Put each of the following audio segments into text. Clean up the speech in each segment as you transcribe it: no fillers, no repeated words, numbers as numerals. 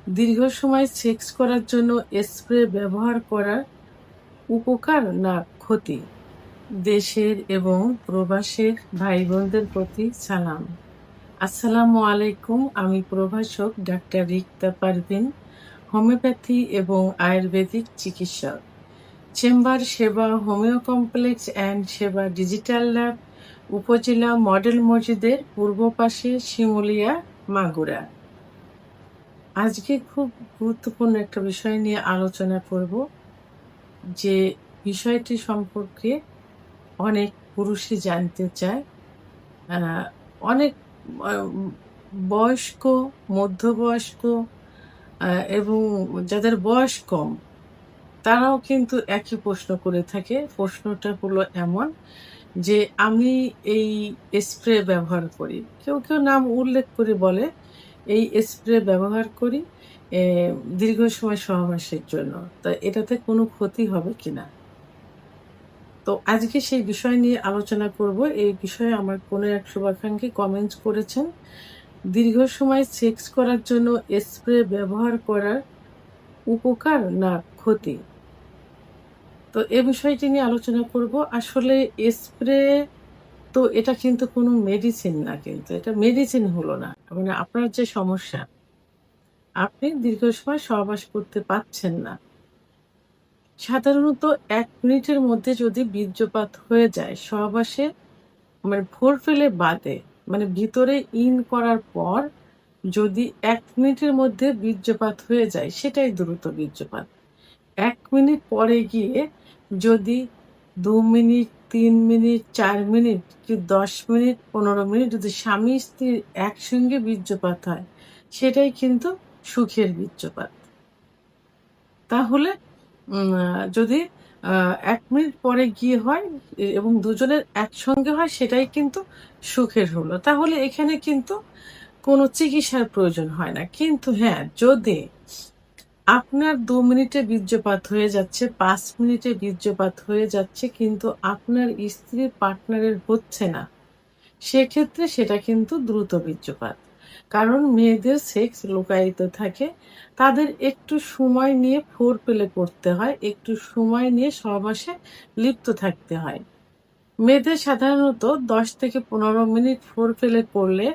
দীর্ঘ সময় সেক্স করার জন্য স্প্রে ব্যবহার করার উপকার না ক্ষতি? দেশের এবং প্রবাসের ভাই বোনদের প্রতি সালাম। আসসালামু আলাইকুম। আমি প্রভাষক ডাক্তার রিক্তা পারভিন, হোমিওপ্যাথি এবং আয়ুর্বেদিক চিকিৎসক। চেম্বার সেবা, হোমিও কমপ্লেক্স অ্যান্ড সেবা ডিজিটাল ল্যাব, উপজেলা মডেল মসজিদের পূর্ব পাশে, শিমুলিয়া, মাগুরা। আজকে খুব গুরুত্বপূর্ণ একটা বিষয় নিয়ে আলোচনা করব, যে বিষয়টি সম্পর্কে অনেক পুরুষই জানতে চায়। অনেক বয়স্ক, মধ্যবয়স্ক এবং যাদের বয়স কম, তারাও কিন্তু একই প্রশ্ন করে থাকে। প্রশ্নটা হলো এমন যে, আমি এই স্প্রে ব্যবহার করি। কেউ কেউ নাম উল্লেখ করে বলে, এই স্প্রে ব্যবহার করি দীর্ঘ সময় সহবাসের জন্য। তা এটাতে কোনো ক্ষতি হবে কিনা? তো আজকে সেই বিষয় নিয়ে আলোচনা করব। এই বিষয়ে আমার কোনো এক শুভাকাঙ্ক্ষী কমেন্টস করেছেন, দীর্ঘ সময় সেক্স করার জন্য স্প্রে ব্যবহার করার উপকার না ক্ষতি? তো এ বিষয়টি নিয়ে আলোচনা করব। আসলে স্প্রে তো এটা কিন্তু কোনো মেডিসিন না, কিন্তু এটা মেডিসিন হলো না। মানে আপনার যে সমস্যা, আপনি দীর্ঘ সময় সহবাস করতে পারছেন না। সাধারণত ১ মিনিটের মধ্যে যদি বীর্যপাত হয়ে যায় সহবাসে, মানে ফোরফেলে বাদে, মানে ভিতরে ইন করার পর যদি ১ মিনিটের মধ্যে বীর্যপাত হয়ে যায়, সেটাই দ্রুত বীর্যপাত। ১ মিনিট পরে গিয়ে যদি ২ মিনিট, ৩ মিনিট, ৪ মিনিট কি ১০ মিনিট, ১৫ মিনিট যদি স্বামী-স্ত্রীর একসঙ্গে বীর্যপাত হয়, সেটাই কিন্তু সুখের বীর্যপাত। তাহলে যদি ১ মিনিট পরে গিয়ে হয় এবং দুজনের একসঙ্গে হয়, সেটাই কিন্তু সুখের হলো। তাহলে এখানে কিন্তু কোনো চিকিৎসার প্রয়োজন হয় না। কিন্তু হ্যাঁ, যদি আপনার ২ মিনিটে বীর্যপাত হয়ে যাচ্ছে, ৫ মিনিটে বীর্যপাত হয়ে যাচ্ছে, কিন্তু আপনার স্ত্রীর পার্টনারের হচ্ছে না, সেক্ষেত্রে সেটা কিন্তু দ্রুত বীর্যপাত। কারণ মেয়েদের সেক্স লুকায়িত থাকে। তাদের একটু সময় নিয়ে ফোরপ্লে করতে হয়, একটু সময় নিয়ে সহবাসে লিপ্ত থাকতে হয়। মেয়েদের সাধারণত ১০ থেকে ১৫ মিনিট ফোরপ্লে করলে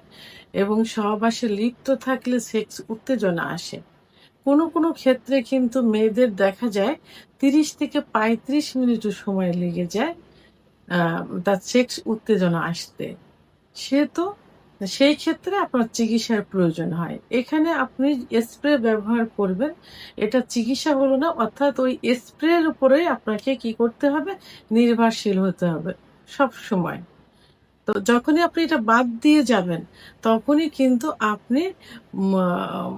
এবং সহবাসে লিপ্ত থাকলে সেক্স উত্তেজনা আসে। কোনো ক্ষেত্রে কিন্তু মেয়েদের দেখা যায় ৩০ থেকে ৩৫ মিনিটও সময় লেগে যায় তার সেক্স উত্তেজনা আসতে। সেই ক্ষেত্রে আপনার চিকিৎসার প্রয়োজন হয়। এখানে আপনি স্প্রে ব্যবহার করবেন। এটা চিকিৎসা হলো না, অর্থাৎ ওই স্প্রের উপরেই আপনাকে কি করতে হবে? নির্ভরশীল হতে হবে সবসময়। তো যখনই আপনি এটা বাদ দিয়ে যাবেন, তখনই কিন্তু আপনি মা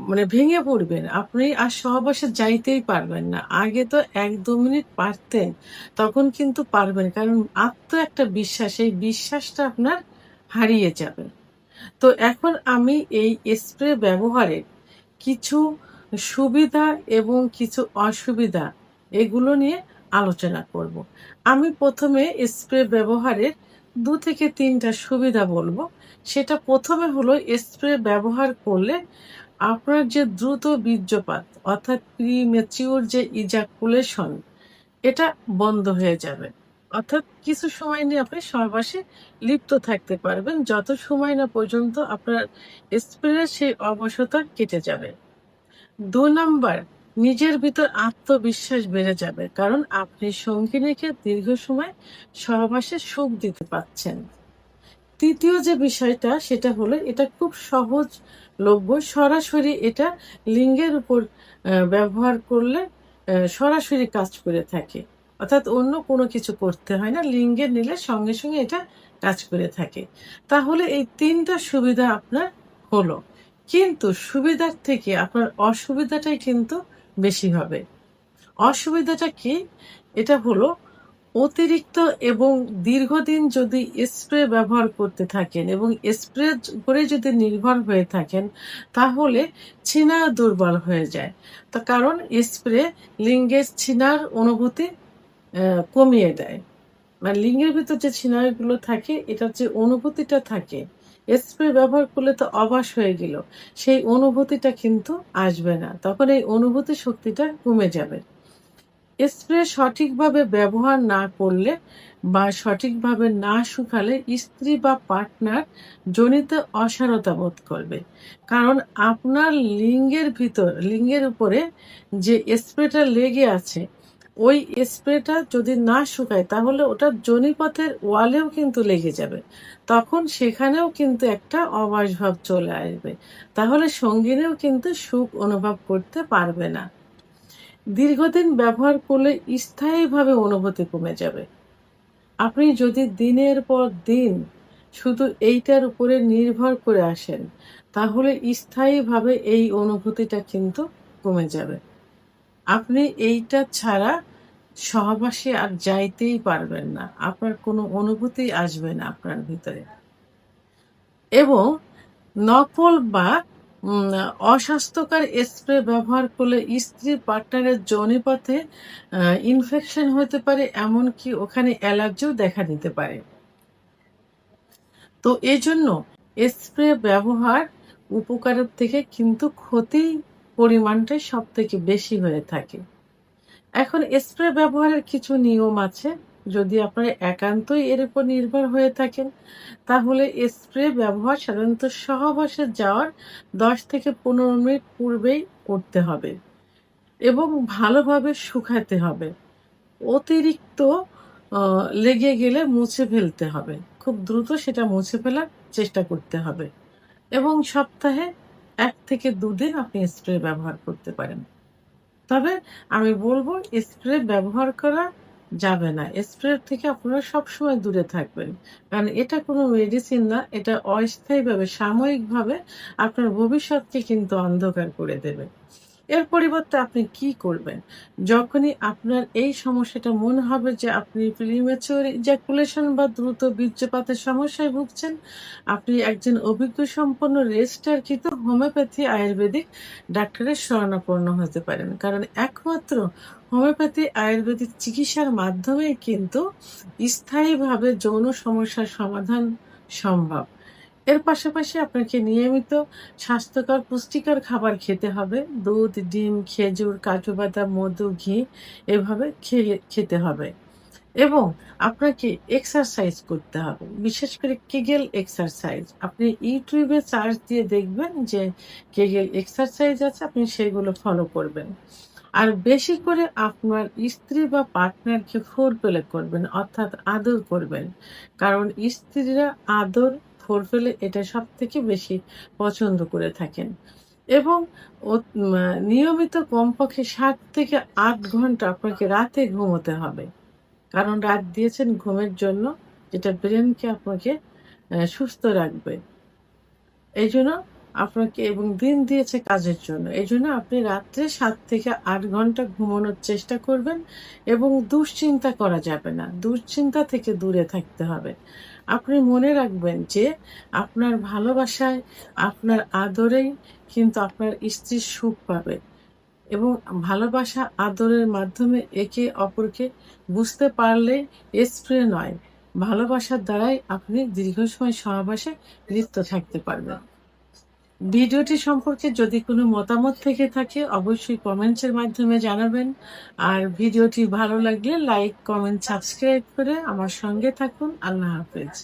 মানে ভেঙে পড়বেন। আপনি আর সহবাসে যাইতেই পারবেন না। আগে তো ১-২ মিনিট পারতেন, তখন কিন্তু পারবেন। কারণ একটা বিশ্বাস, এই বিশ্বাসটা আপনার হারিয়ে যাবে। তো এখন আমি এই স্প্রে ব্যবহারের কিছু সুবিধা এবং কিছু অসুবিধা, এগুলো নিয়ে আলোচনা করব। আমি প্রথমে স্প্রে ব্যবহারের ২ থেকে ৩ টা সুবিধা বলবো। সেটা প্রথমে হলো, স্প্রে ব্যবহার করলে আপনার যে দ্রুত বীর্যপাত, অর্থাৎ প্রিম্যাচিউর যে ইজাকুলেশন, এটা বন্ধ হয়ে যাবে। অর্থাৎ কিছু সময় নিয়ে আপনি সহবাসে লিপ্ত থাকতে পারবেন, যত সময় না পর্যন্ত আপনার স্প্রের সেই অবশতা কেটে যাবে। ২ নাম্বার, নিজের ভিতর আত্মবিশ্বাস বেড়ে যাবে। কারণ আপনি সঙ্গিনীকে দীর্ঘ সময় সহবাসে সুখ দিতে পারছেন। তৃতীয় যে বিষয়টা, সেটা হলো, এটা খুব সহজলভ্য। সরাসরি এটা লিঙ্গের উপর ব্যবহার করলে সরাসরি কাজ করে থাকে। অর্থাৎ অন্য কোনো কিছু করতে হয় না। লিঙ্গে নিলে সঙ্গে, সঙ্গে এটা কাজ করে থাকে। তাহলে এই ৩ টা সুবিধা আপনার হলো। কিন্তু সুবিধার থেকে আপনার অসুবিধাটাই কিন্তু বেশি হবে। অসুবিধাটা কি? এটা হলো, অতিরিক্ত এবং দীর্ঘদিন যদি স্প্রে ব্যবহার করতে থাকেন এবং স্প্রে করে যদি নির্ভর হয়ে থাকেন, তাহলে ছিনা দুর্বল হয়ে যায়। কারণ স্প্রে লিঙ্গের ছিনার অনুভূতি কমিয়ে দেয়। মানে লিঙ্গের ভিতর যে ছিনারগুলো থাকে, এটার যে অনুভূতিটা থাকে, স্প্রে ব্যবহার করলে তো অভ্যাস হয়ে গেল, সেই অনুভূতিটা কিন্তু আসবে না, তখন এই অনুভূতি শক্তিটা কমে যাবে। স্প্রে সঠিকভাবে ব্যবহার না করলে বা সঠিকভাবে না শুকালে স্ত্রী বা পার্টনার যোনিতে অসারতা বোধ করবে। কারণ আপনার লিঙ্গের উপরে যে স্প্রেটা লেগে আছে, ওই স্প্রেটা যদি না শুকায় তাহলে ওটা যোনিপথের ওয়ালেও কিন্তু লেগে যাবে। তখন সেখানেও কিন্তু একটা অবশ ভাব চলে আসবে। তাহলে সঙ্গিনীও কিন্তু সুখ অনুভব করতে পারবে না। দীর্ঘদিন ব্যবহার করলে স্থায়ীভাবে অনুভূতি কমে যাবে। আপনি যদি দিনের পর দিন শুধু এইটার উপরে নির্ভর করে আসেন, তাহলে স্থায়ীভাবে এই অনুভূতিটা কিন্তু কমে যাবে। আপনি এইটা ছাড়া সহবাসে আর যাইতেই পারবেন না। আপনার কোনো অনুভূতি আসবে না আপনার ভিতরে। এবং নকল বা অস্বাস্থ্যকর স্প্রে ব্যবহার করলে স্ত্রী পার্টনারের যোনিপথে ইনফেকশন হতে পারে, এমনকি ওখানে অ্যালার্জিও দেখা দিতে পারে। তো এজন্য স্প্রে ব্যবহার উপকারের থেকে কিন্তু ক্ষতির পরিমাণটাই সবথেকে বেশি হয়ে থাকে। এখন স্প্রে ব্যবহারের কিছু নিয়ম আছে। যদি আপনারা একান্তই এর উপর নির্ভর হয়ে থাকেন, তাহলে স্প্রে ব্যবহার সাধারণত সহবাসে যাওয়ার 10 থেকে 15 মিনিট পূর্বেই করতে হবে এবং ভালোভাবে শুকাতে হবে। অতিরিক্ত লেগে গেলে মুছে ফেলতে হবে। খুব দ্রুত সেটা মুছে ফেলার চেষ্টা করতে হবে এবং সপ্তাহে 1 থেকে 2 দিন আপনি স্প্রে ব্যবহার করতে পারেন। তবে আমি বলব স্প্রে ব্যবহার করা যাবে না। স্প্রে থেকে আপনারা সবসময় দূরে থাকবেন। কারণ এটা কোনো মেডিসিন না। এটা অস্থায়ীভাবে সাময়িকভাবে আপনার ভবিষ্যৎকে কিন্তু অন্ধকার করে দেবে। এর পরিবর্তে আপনি কি করবেন? যখনই আপনার এই সমস্যাটা মনে হবে যে আপনি প্রিম্যাচিউর ইজাকুলেশন বা দ্রুত বীর্যপাতের সমস্যায় ভুগছেন, আপনি একজন অভিজ্ঞ সম্পন্ন রেজিস্টারকৃত হোমিওপ্যাথি আয়ুর্বেদিক ডাক্তারের শরণাপন্ন হতে পারেন। কারণ একমাত্র হোমিওপ্যাথি আয়ুর্বেদিক চিকিৎসার মাধ্যমেই কিন্তু স্থায়ীভাবে যৌন সমস্যার সমাধান সম্ভব। এর পাশাপাশি আপনাকে নিয়মিত স্বাস্থ্যকর পুষ্টিকর খাবার খেতে হবে। দুধ, ডিম, খেজুর, কাজু বাদাম, মধু, ঘি এভাবে খেতে হবে এবং আপনাকে এক্সারসাইজ করতে হবে। বিশেষ করে কেগেল এক্সারসাইজ। আপনি ইউটিউবে সার্চ দিয়ে দেখবেন যে কেগেল এক্সারসাইজ আছে, আপনি সেগুলো ফলো করবেন। আর বেশি করে আপনার স্ত্রী বা পার্টনারকে ফোরপ্লে করবেন, অর্থাৎ আদর করবেন। কারণ স্ত্রীরা আদর, ফোরপ্লে এটা সবথেকে বেশি পছন্দ করে থাকেন এবং নিয়মিত কমপক্ষে 7 থেকে 8 ঘন্টা আপনাকে রাতে ঘুমোতে হবে। কারণ রাত দিয়েছেন ঘুমের জন্য, যেটা ব্রেনকে আপনাকে সুস্থ রাখবে। এইজন্য আপনাকে, এবং দিন দিয়েছে কাজের জন্য। এইজন্য আপনি রাত্রে 7 থেকে 8 ঘন্টা ঘুমানোর চেষ্টা করবেন এবং দুশ্চিন্তা করা যাবে না। দুশ্চিন্তা থেকে দূরে থাকতে হবে। আপনি মনে রাখবেন যে আপনার ভালোবাসায়, আপনার আদরেই কিন্তু আপনার স্ত্রী সুখ পাবে এবং ভালোবাসা, আদরের মাধ্যমে একে অপরকে বুঝতে পারলে স্প্রে নয়, ভালোবাসার দ্বারাই আপনি দীর্ঘ সময় সহবাসে লিপ্ত থাকতে পারবেন। ভিডিওটি সম্পর্কে যদি কোনো মতামত থেকে থাকে অবশ্যই কমেন্টসের মাধ্যমে জানাবেন। আর ভিডিওটি ভালো লাগলে লাইক, কমেন্ট, সাবস্ক্রাইব করে আমার সঙ্গে থাকুন। আল্লাহ হাফেজ।